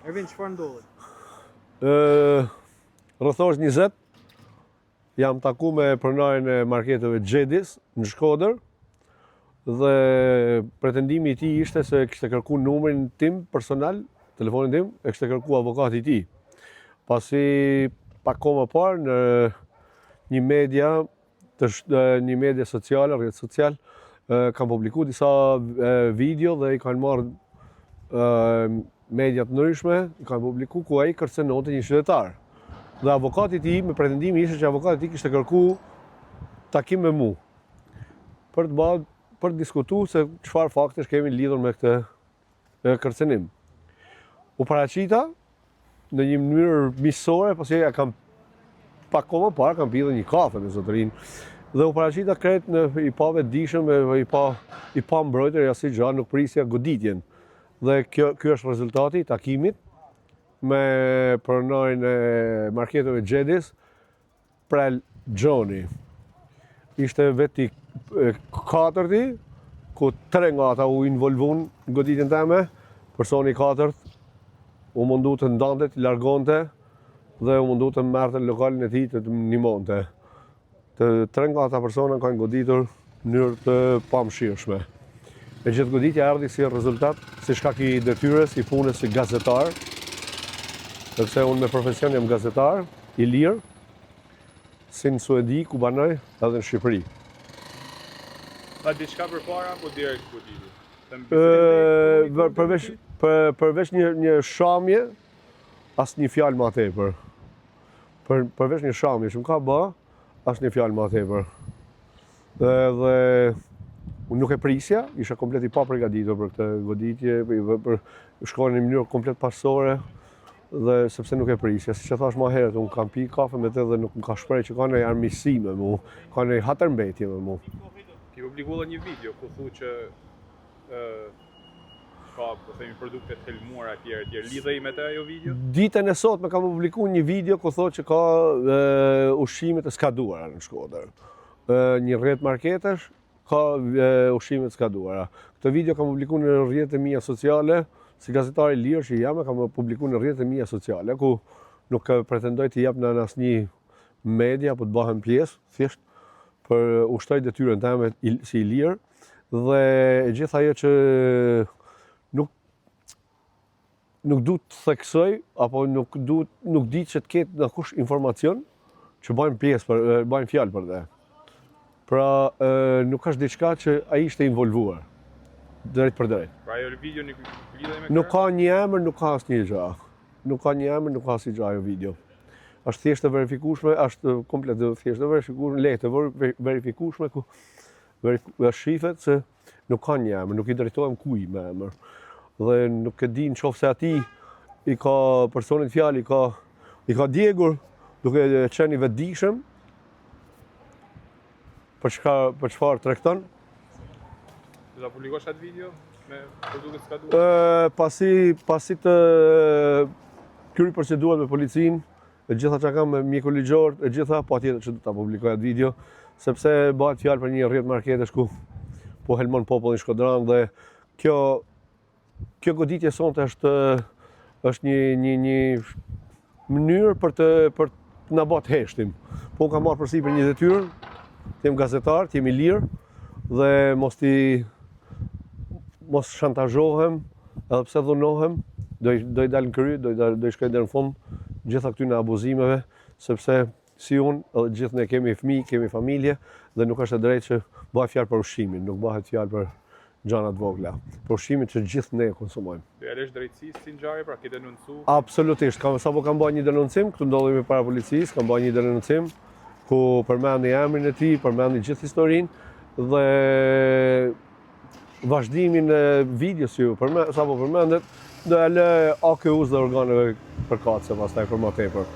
Ervin, çfarë ndodhi? Rreth orës 20 jam taku me pronarin e marketeve Xhedis në Shkodër dhe pretendimi i tij ishte se kishte kërkuar numrin tim personal, telefonin tim, e kishte kërkuar avokati i tij. Pasi pak kohë më parë në një media sociale, rrjet social, kanë publikuar disa video dhe i kanë marrë media të ndryshme, i kanë publikuar ku ai kërcënonte një qytetar. Dhe avokati i tij, me pretendimi ishte që avokati i tij kishte kërkuar takim me mua për të diskutuar se çfarë faktesh kemi lidhur me këtë kërcënim. U paraqita në një mënyrë miqësore, pasi ja kam pak kohë më parë kam pirë një kafe me zotërinë dhe u paraqita krejt i pa vetëdijshëm, i pa mbrojtër, asnjë gjë, nuk prisja goditjen. Dhe ky është rezultati i takimit me pronarin e marketeve Xhedis, Prel Gjoni. Ishte veti katërti, ku 3 nga ata u involvuan në goditjen time, personi i katërt u mundu të ndante, të largonte dhe u mundu të merrte në lokalin e tij të ndihmonte. Të 3 nga ata persona kanë goditur në mënyrë të pamëshirshme. E gjithë goditja erdhi si rezultat, si shkak i detyrës, i punës si gazetar, sepse unë me profesion jam gazetar, i lirë, si në Suedi, ku banoj, edhe në Shqipëri. Tha diçka përpara apo direkt goditi? Përveç një shamje, asnjë fjalë më tepër. Përveç një shamje që më ka bë, asnjë fjalë më tepër. Dhe unë nuk e prisja, isha komplet i paprigatitur për këtë goditje, për shkojnë në mënyrë komplet pasore, dhe sepse nuk e prisja. Siç e thash më herët, unë kam pi kafe me të dhe nuk më ka shpreh që ka ndonjë armiqësi me mua, ka ndonjë hatërmbetje me mua. Ki publikuar një video ku thu që ka, po themi, produkte të helmuara etj. Lidhej me të ajo video? Ditën e sotme kam publikuar një video ku thotë që ka ushqime të skaduara në Shkodër. Një rrjet marketesh ka ushqime të skaduara. Këtë video kam publikuar në rrjetet e mia sociale, si gazetar i lirë që jam, kam publikuar në rrjetet e mia sociale, ku nuk pretendoj të jap në asnjë media apo të bëhem pjesë, thjesht për ushtoj detyrën time si i lirë dhe e gjithë ajo që nuk du të theksoj apo nuk di që të ketë në kush informacion që bëjmë pjesë bëjmë fjalë për të. Pra nuk është diçka që ai ishte involvuar drejt për drejt. Pra ajo video nuk lidhej me nuk ka një emër, nuk ka asnjë gjë. Nuk ka një emër, nuk ka asnjë gjë ajo video. Është thjesht e verifikueshme, është komplet thjesht e verifikueshme, lehtë verifikueshme ku shifet se nuk ka një emër, nuk i drejtohem kujt me emër. Dhe nuk e di nëse ati i ka personit fjalë, i ka djegur duke qenë i vetëdijshëm për çfarë tregton. Do ta publikosh atë video me produkte të skaduara? Pasi të kryej procedurat me policinë, e gjitha që kam me mjeku ligjor, e gjitha patjetër që do ta publikoj atë video, sepse bëhet fjalë për një rrjet marketesh ku po helmon popullin shkodran dhe kjo goditje sonte është një mënyrë për të na bërë heshtim. Po unë kam marrë përsipër një detyrë, të jem gazetar, të jem i lirë dhe mos shantazhohem, edhe pse dhunohem, do i dal në kry, do i shkoj deri në fund gjitha këtyre abuzimeve, sepse si unë, edhe gjithë ne kemi fëmijë, kemi familje dhe nuk është e drejtë që bëhet fjalë për ushqimin, nuk bëhet fjalë për gjana të vogla. Për ushqimin që gjithë ne konsumojmë. Do ja lësh drejtësisë si ngjarje, pra ke denoncu? Absolutisht, sapo kam bërë një denoncim, këtu ndodhemi para policisë, kam bërë një denoncim ku përmendi emrin e tij, përmendi gjithë historinë dhe vazhdimin e videos sapo përmendet, do ja lë AKU-s dhe organeve përkatëse pastaj për më tepër.